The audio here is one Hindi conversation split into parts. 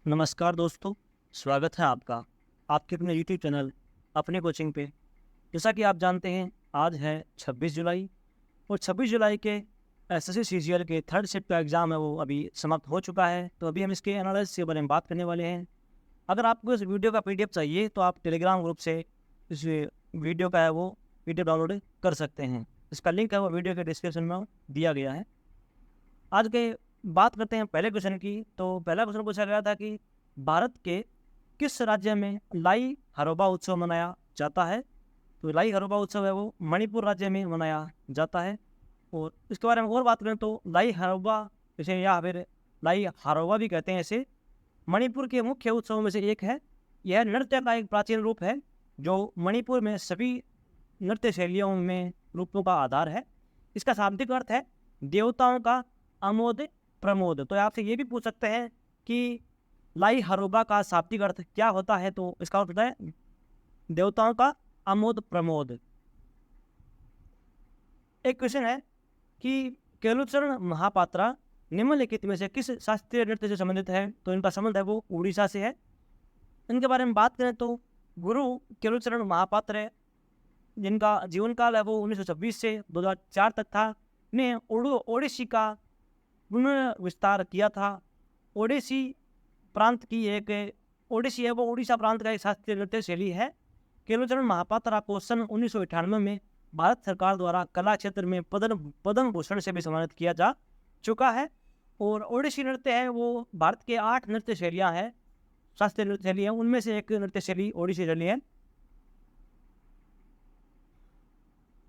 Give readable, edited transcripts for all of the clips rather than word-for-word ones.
नमस्कार दोस्तों, स्वागत है आपका आपके अपने यूट्यूब चैनल अपने कोचिंग पे। जैसा कि आप जानते हैं, आज है 26 जुलाई और 26 जुलाई के एसएससी सीजीएल के थर्ड शिफ्ट का एग्ज़ाम है, वो अभी समाप्त हो चुका है। तो अभी हम इसके एनालिसिस के बारे में बात करने वाले हैं। अगर आपको इस वीडियो का पीडीएफ चाहिए तो आप टेलीग्राम ग्रुप से इस वीडियो का है वो पीडीएफ डाउनलोड कर सकते हैं। इसका लिंक है वो वीडियो के डिस्क्रिप्शन में दिया गया है। आज के बात करते हैं पहले क्वेश्चन की। तो पहला क्वेश्चन पूछा गया था कि भारत के किस राज्य में लाई हरोबा उत्सव मनाया जाता है। तो लाई हरोबा उत्सव है वो मणिपुर राज्य में मनाया जाता है। और इसके बारे में और बात करें तो लाई हरोबा, इसे या फिर लाई हरोबा भी कहते हैं, इसे मणिपुर के मुख्य उत्सवों में से एक है। यह नृत्य का एक प्राचीन रूप है जो मणिपुर में सभी नृत्य शैलियों में रूपों का आधार है। इसका शाब्दिक अर्थ है देवताओं का आमोद प्रमोद। तो आपसे ये भी पूछ सकते हैं कि लाई हरोबा का शाब्दिक अर्थ क्या होता है। तो इसका अर्थ होता है देवताओं का आमोद प्रमोद। एक क्वेश्चन है कि केलुचरण महापात्रा निम्नलिखित में से किस शास्त्रीय नृत्य से संबंधित है। तो इनका संबंध है वो उड़ीसा से है। इनके बारे में बात करें तो गुरु केलुचरण महापात्र है, जिनका जीवन काल है वो 1926 से 2004 तक था, ने ओडिसी का पुनर्विस्तार किया था। ओडिसी प्रांत की एक ओडिसी है वो उड़ीसा प्रांत का एक शास्त्रीय नृत्य शैली है। केलुचरण महापात्रा को सन 1998 में भारत सरकार द्वारा कला क्षेत्र में पद्म भूषण से भी सम्मानित किया जा चुका है। और ओडिसी नृत्य है वो भारत के 8 नृत्य शैलियाँ हैं, शास्त्रीय नृत्य शैली है, उनमें से एक नृत्य शैली ओडिसी शैली है।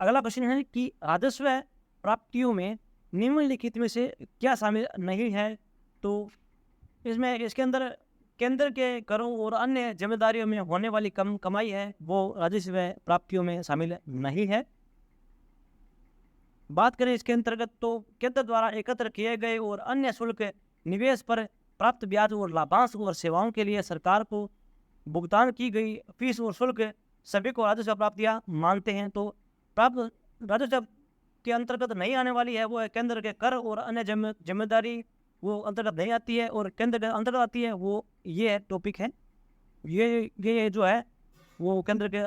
अगला प्रश्न है कि राजस्व प्राप्तियों में निम्नलिखित में से क्या शामिल नहीं है। तो इसमें इसके अंदर केंद्र के करों और अन्य जिम्मेदारियों में होने वाली कमाई है वो राजस्व प्राप्तियों में शामिल नहीं है। बात करें इसके अंतर्गत तो केंद्र द्वारा एकत्र किए गए और अन्य शुल्क, निवेश पर प्राप्त ब्याज और लाभांश और सेवाओं के लिए सरकार को भुगतान की गई फीस और शुल्क सभी को राजस्व प्राप्तियां मानते हैं। तो प्राप्त राजस्व के अंतर्गत नहीं आने वाली है वो है केंद्र के कर और अन्य जिम्मेदारी, वो अंतर्गत नहीं आती है। और केंद्र के अंतर्गत आती है वो ये टॉपिक है, ये जो है वो केंद्र के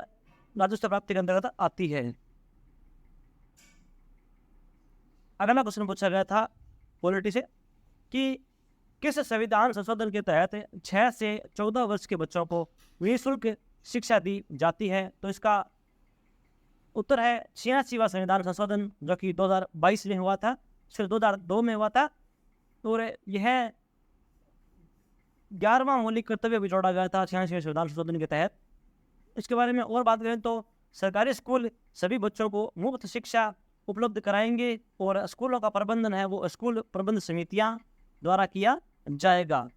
राजस्व प्राप्ति के अंतर्गत आती है। अगला क्वेश्चन पूछा गया था पॉलिटी से कि किस संविधान संशोधन के तहत 6 से 14 वर्ष के बच्चों को निःशुल्क शिक्षा दी जाती है। तो इसका उत्तर है 86वां संविधान संशोधन, जो कि 2022 में हुआ था, फिर 2002 में हुआ था। और यह 11वां मौलिक कर्तव्य भी जोड़ा गया था 86वें संविधान संशोधन के तहत। इसके बारे में और बात करें तो सरकारी स्कूल सभी बच्चों को मुफ्त शिक्षा उपलब्ध कराएंगे और स्कूलों का प्रबंधन है वो स्कूल प्रबंध समितियां द्वारा किया जाएगा।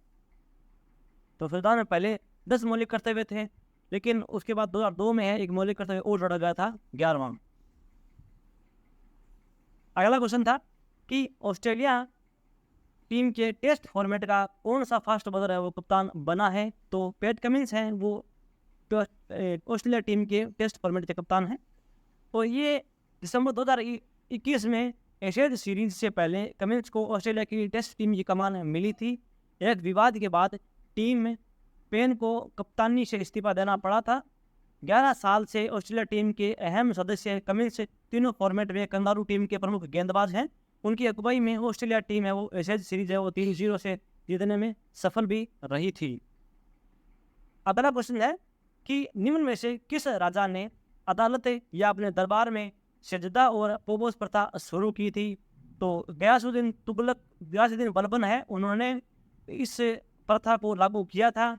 तो संविधान में पहले 10 मौलिक कर्तव्य थे, लेकिन उसके बाद 2002 में है एक मौलिक कर्तव्य और जोड़ा गया था 11वां। अगला क्वेश्चन था कि ऑस्ट्रेलिया टीम के टेस्ट फॉर्मेट का कौन सा फास्ट बॉलर है वो कप्तान बना है। तो पैट कमिंस हैं वो ऑस्ट्रेलिया टीम के टेस्ट फॉर्मेट के कप्तान हैं। और ये दिसंबर 2021 में एशियाई सीरीज से पहले कमिंस को ऑस्ट्रेलिया की टेस्ट टीम की कमान मिली थी। एक विवाद के बाद टीम में पेन को कप्तानी से इस्तीफा देना पड़ा था। 11 साल से ऑस्ट्रेलिया टीम के अहम सदस्य कमिंस तीनों फॉर्मेट में कंगारू टीम के प्रमुख गेंदबाज हैं। उनकी अगुवाई में ऑस्ट्रेलिया टीम है वो एशियाई सीरीज है वो 3-0 से जीतने में सफल भी रही थी। अगला क्वेश्चन है कि निम्न में से किस राजा ने अदालत या अपने दरबार में सजदा और पोबोस प्रथा शुरू की थी। तो गयासुद्दीन बलबन है, उन्होंने इस प्रथा को लागू किया था।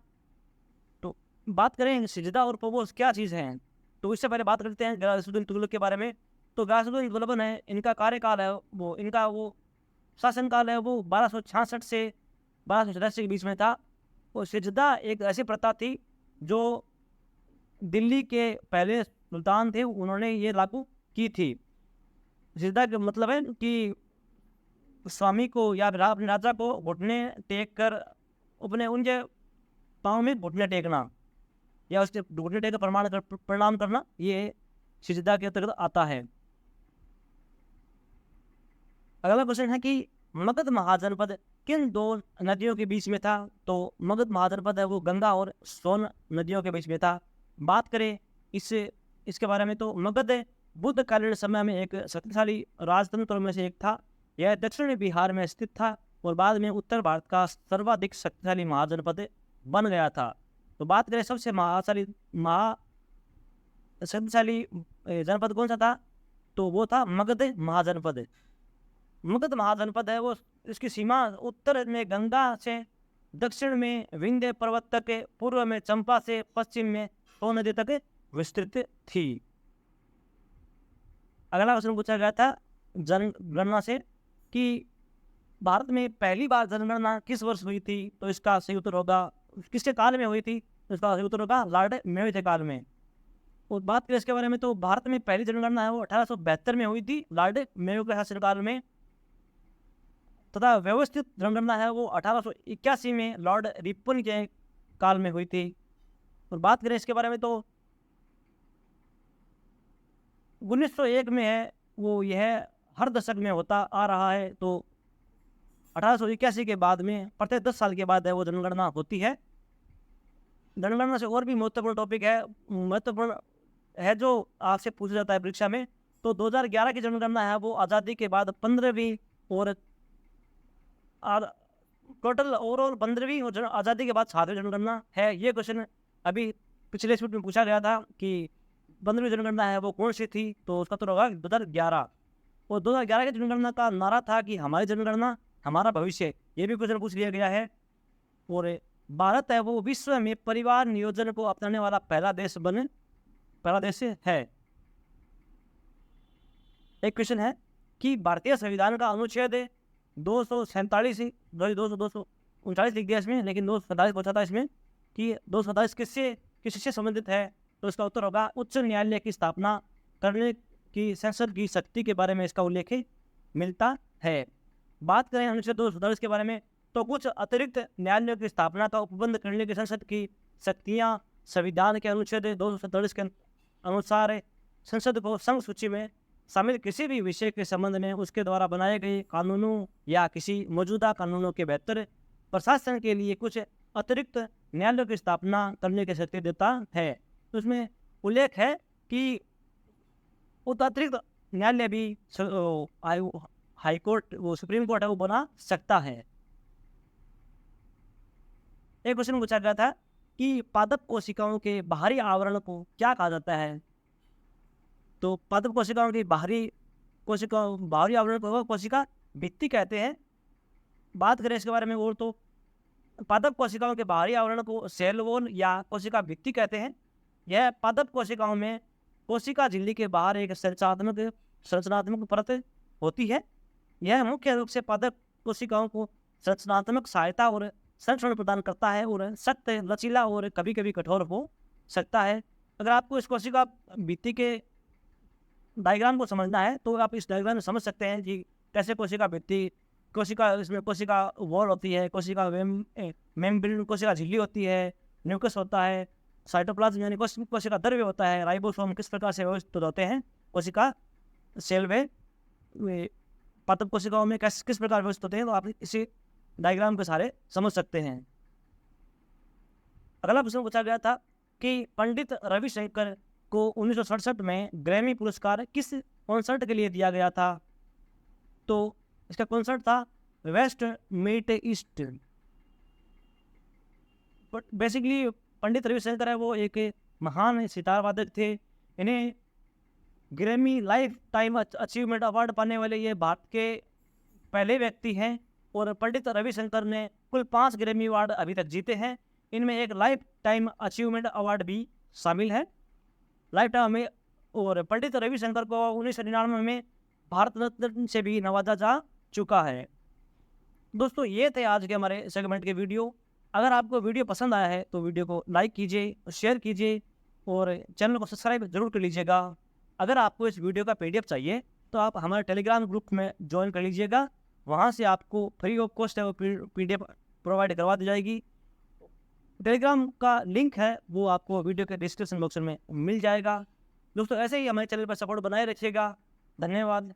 तो बात करें सजदा और पोबोस क्या चीज़ है, तो इससे पहले बात करते हैं गयासुद्दीन तुगलक के बारे में। तो गयासुद्दीन बलबन है, इनका कार्यकाल है वो इनका वो शासनकाल है वो 1266 से 1284 के बीच में था। और सजदा एक ऐसी प्रथा थी जो दिल्ली के पहले सुल्तान थे उन्होंने ये लागू की थी। सजदा का मतलब है कि स्वामी को या अपने राजा को घुटने टेक कर अपने उनके पाँव में घुटने टेकना या उसके घुटने टेक कर प्रणाम करना, ये सजदा के अंतर्गत आता है। अगला क्वेश्चन है कि मगध महाजनपद किन दो नदियों के बीच में था? तो मगध महाजनपद है वो गंगा और सोन नदियों के बीच में था। बात करें इसके बारे में, तो मगध बुद्धकालीन समय में एक शक्तिशाली राजतंत्रों में से एक था। यह दक्षिणी बिहार में स्थित था और बाद में उत्तर भारत का सर्वाधिक शक्तिशाली महाजनपद बन गया था। तो बात करें सबसे शक्तिशाली जनपद कौन सा था? तो वो था मगध महाजनपद। मगध महाजनपद है वो, इसकी सीमा उत्तर में गंगा से, दक्षिण में विंध्य पर्वत तक, पूर्व में चंपा से, पश्चिम में सोन नदी तक विस्तृत थी। अगला क्वेश्चन पूछा गया था जनगणना से कि भारत में पहली बार जनगणना किस वर्ष हुई थी? तो इसका सही उत्तर होगा, किसके काल में हुई थी? तो इसका सही उत्तर होगा लॉर्ड मेयो के काल में। और बात करें इसके बारे में, तो भारत में पहली जनगणना है वो 1872 में हुई थी लॉर्ड मेयो के शासनकाल में, तथा व्यवस्थित जनगणना है वो 1881 में लॉर्ड रिपन के काल में हुई थी। और बात करें इसके बारे में, तो 1901 में है वो, यह हर दशक में होता आ रहा है। तो 1881 के बाद में प्रत्येक 10 साल के बाद है वो जनगणना होती है। जनगणना से और भी महत्वपूर्ण है जो आपसे पूछा जाता है परीक्षा में, तो 2011 की जनगणना है वो आज़ादी के बाद 15वीं और टोटल ओवरऑल 15वीं और आज़ादी के बाद 7वीं जनगणना है। ये क्वेश्चन अभी पिछले शूट में पूछा गया था कि 15वीं जनगणना है वो कौन सी थी? तो उसका तो होगा 2011। और 2011 की जनगणना का नारा था कि हमारी जनगणना हमारा भविष्य। ये भी क्वेश्चन पूछ लिया गया है। और भारत है वो विश्व में परिवार नियोजन को अपनाने वाला पहला देश है। एक क्वेश्चन है कि भारतीय संविधान का अनुच्छेद 247 239 लिख दिया इसमें, लेकिन 247 पूछा था इसमें कि 247 किससे संबंधित है? तो इसका उत्तर होगा उच्च न्यायालय की स्थापना करने की संसद की शक्ति के बारे में इसका उल्लेख मिलता है। बात करें अनुच्छेद 247 के बारे में, तो कुछ अतिरिक्त न्यायालयों की स्थापना का उपबंध करने की संसद की शक्तियां संविधान के अनुच्छेद 247 के अनुसार संसद को संघ सूची में शामिल किसी भी विषय के संबंध में उसके द्वारा बनाए गए कानूनों या किसी मौजूदा कानूनों के बेहतर प्रशासन के लिए कुछ अतिरिक्त न्यायालयों की स्थापना करने की शक्ति देता है। तो उसमें उल्लेख है कि अतिरिक्त न्यायालय भी हाई कोर्ट, वो सुप्रीम कोर्ट है वो बना सकता है। एक क्वेश्चन पूछा गया था कि पादप कोशिकाओं के बाहरी आवरण को क्या कहा जाता है? तो पादप कोशिकाओं की बाहरी आवरण को कोशिका भित्ति कहते हैं। बात करें इसके बारे में और, तो पादप कोशिकाओं के बाहरी आवरण को सेल वॉल या कोशिका भित्ति कहते हैं। यह पादप कोशिकाओं में कोशिका झिल्ली के बाहर एक संरचनात्मक परत होती है। यह मुख्य रूप से पादप कोशिकाओं को संरचनात्मक सहायता और संरक्षण प्रदान करता है और सख्त, लचीला और कभी कभी कठोर हो सकता है। अगर आपको इस कोशिका भित्ति के डायग्राम को समझना है तो आप इस डायग्राम में समझ सकते हैं कि कैसे कोशिका भित्ति, इसमें कोशिका वॉल होती है, कोशिका मेम्ब्रेन, कोशिका झिल्ली होती है, न्यूक्लियस होता है, साइटोप्लाज्म यानी कोशिका द्रव्य होता है, राइबोसोम किस प्रकार से व्यवस्थित होते हैं, कोशिका सेल वे पादप कोशिकाओं में किस प्रकार व्यवस्थित होते हैं, तो आप इसी डायग्राम के सहारे समझ सकते हैं। अगला प्रश्न पूछा गया था कि पंडित रविशंकर को 1967 में ग्रैमी पुरस्कार किस कॉन्सर्ट के लिए दिया गया था? तो इसका कॉन्सर्ट था West Meet East. But basically Pandit Ravishankar है वो एक महान सितार वादक थे। इन्हें Grammy lifetime achievement award पाने वाले ये भारत के पहले व्यक्ति हैं। और पंडित रविशंकर ने कुल 5 ग्रैमी अवार्ड अभी तक जीते हैं। इनमें एक लाइफ टाइम अचीवमेंट अवार्ड भी शामिल है लाइफ टाइम में। और पंडित रविशंकर को 1999 में भारत रत्न से भी नवाजा जा चुका है। दोस्तों ये थे आज के हमारे सेगमेंट के वीडियो। अगर आपको वीडियो पसंद आया है तो वीडियो को लाइक कीजिए, शेयर कीजिए और चैनल को सब्सक्राइब जरूर कर लीजिएगा। अगर आपको इस वीडियो का PDF चाहिए तो आप हमारे टेलीग्राम ग्रुप में ज्वाइन कर लीजिएगा। वहाँ से आपको फ्री ऑफ कॉस्ट है वो PDF प्रोवाइड करवा दी जाएगी। टेलीग्राम का लिंक है वो आपको वीडियो के डिस्क्रिप्शन बॉक्स में मिल जाएगा। दोस्तों ऐसे ही हमारे चैनल पर सपोर्ट बनाए रखिएगा। धन्यवाद।